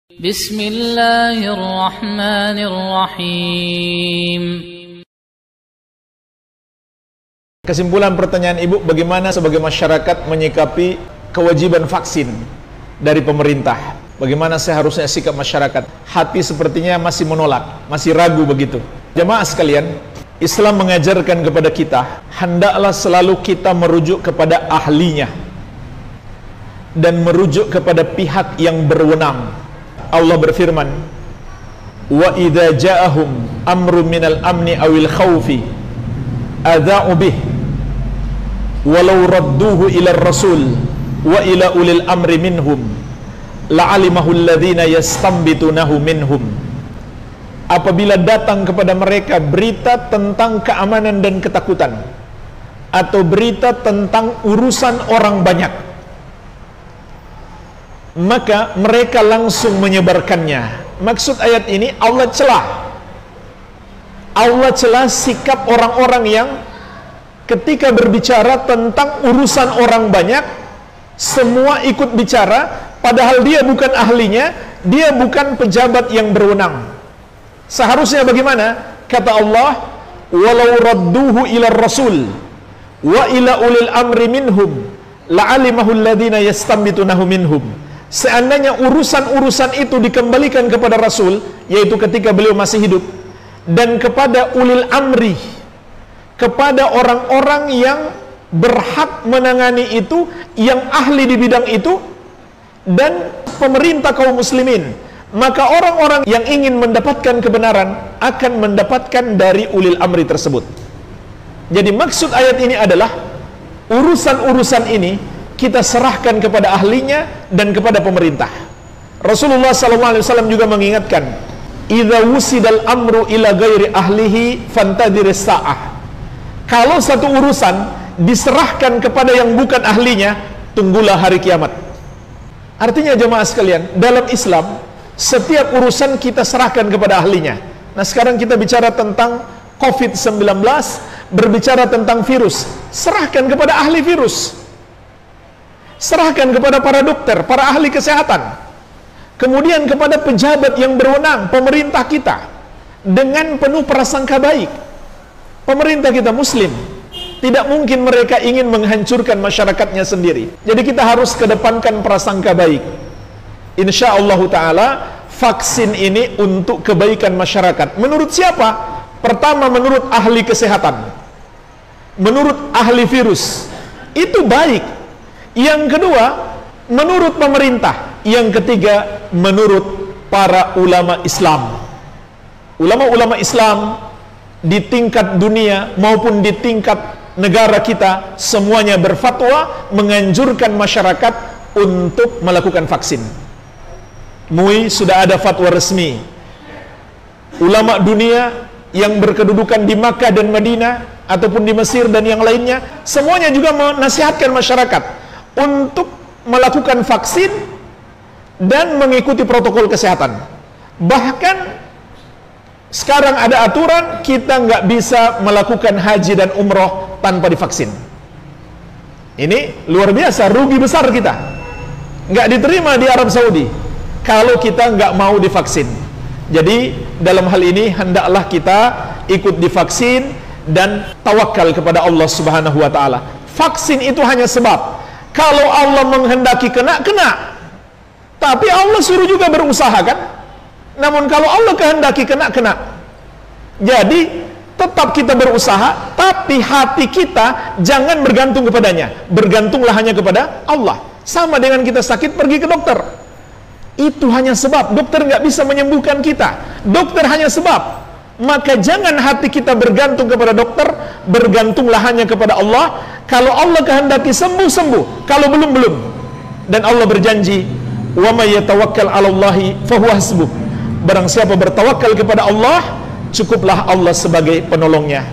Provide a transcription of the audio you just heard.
Bismillahirrahmanirrahim. Kesimpulan pertanyaan Ibu, bagaimana sebagai masyarakat menyikapi kewajiban vaksin dari pemerintah? Bagaimana seharusnya sikap masyarakat? Hati sepertinya masih menolak, masih ragu begitu. Jemaah sekalian, Islam mengajarkan kepada kita, hendaklah selalu kita merujuk kepada ahlinya dan merujuk kepada pihak yang berwenang. Allah berfirman, wa idza ja'ahum amrun minal amni awil khawfi adza'u bih walau radduhu ila rasul wa ila ulil amri minhum la'alimahu alladhina yastambitunahu minhum. Apabila datang kepada mereka berita tentang keamanan dan ketakutan, atau berita tentang urusan orang banyak, maka mereka langsung menyebarkannya. Maksud ayat ini, Allah celah sikap orang-orang yang ketika berbicara tentang urusan orang banyak, semua ikut bicara, padahal dia bukan ahlinya, dia bukan pejabat yang berwenang. Seharusnya bagaimana? Kata Allah, walau radduhu ila rasul wa ila ulil amri minhum la'alimahu alladhina yastambitunahu minhum. Seandainya urusan-urusan itu dikembalikan kepada Rasul, yaitu ketika beliau masih hidup, dan kepada ulil amri, kepada orang-orang yang berhak menangani itu, yang ahli di bidang itu, dan pemerintah kaum muslimin, maka orang-orang yang ingin mendapatkan kebenaran akan mendapatkan dari ulil amri tersebut. Jadi maksud ayat ini adalah urusan-urusan ini kita serahkan kepada ahlinya dan kepada pemerintah. Rasulullah SAW juga mengingatkan, idza wusidal amru ila ghairi ahlihi fantadhiris sa'ah. Kalau satu urusan diserahkan kepada yang bukan ahlinya, tunggulah hari kiamat. Artinya jemaah sekalian, dalam Islam setiap urusan kita serahkan kepada ahlinya. Nah, sekarang kita bicara tentang COVID-19, berbicara tentang virus, serahkan kepada ahli virus. Serahkan kepada para dokter, para ahli kesehatan, kemudian kepada pejabat yang berwenang, pemerintah kita, dengan penuh prasangka baik. Pemerintah kita muslim, tidak mungkin mereka ingin menghancurkan masyarakatnya sendiri. Jadi kita harus kedepankan prasangka baik. Insya Allah Ta'ala, vaksin ini untuk kebaikan masyarakat. Menurut siapa? Pertama, menurut ahli kesehatan, menurut ahli virus, itu baik. Yang kedua, menurut pemerintah. Yang ketiga, menurut para ulama Islam. Ulama-ulama Islam di tingkat dunia maupun di tingkat negara kita, semuanya berfatwa menganjurkan masyarakat untuk melakukan vaksin. MUI sudah ada fatwa resmi. Ulama dunia yang berkedudukan di Makkah dan Madinah ataupun di Mesir dan yang lainnya, semuanya juga menasihatkan masyarakat untuk melakukan vaksin dan mengikuti protokol kesehatan. Bahkan sekarang ada aturan kita nggak bisa melakukan haji dan umroh tanpa divaksin. Ini luar biasa, rugi besar kita. Nggak diterima di Arab Saudi kalau kita nggak mau divaksin. Jadi dalam hal ini hendaklah kita ikut divaksin dan tawakal kepada Allah Subhanahu wa Ta'ala. Vaksin itu hanya sebab. Kalau Allah menghendaki kena. Tapi Allah suruh juga berusaha, kan? Namun kalau Allah kehendaki kena. Jadi tetap kita berusaha, tapi hati kita jangan bergantung kepadanya. Bergantunglah hanya kepada Allah. Sama dengan kita sakit pergi ke dokter. Itu hanya sebab. Dokter nggak bisa menyembuhkan kita. Dokter hanya sebab. Maka jangan hati kita bergantung kepada dokter, bergantunglah hanya kepada Allah. Kalau Allah kehendaki sembuh, kalau belum. Dan Allah berjanji, wa may yatawakkal 'alallahi fahuwa hasbuh. Barang siapa bertawakal kepada Allah, cukuplah Allah sebagai penolongnya.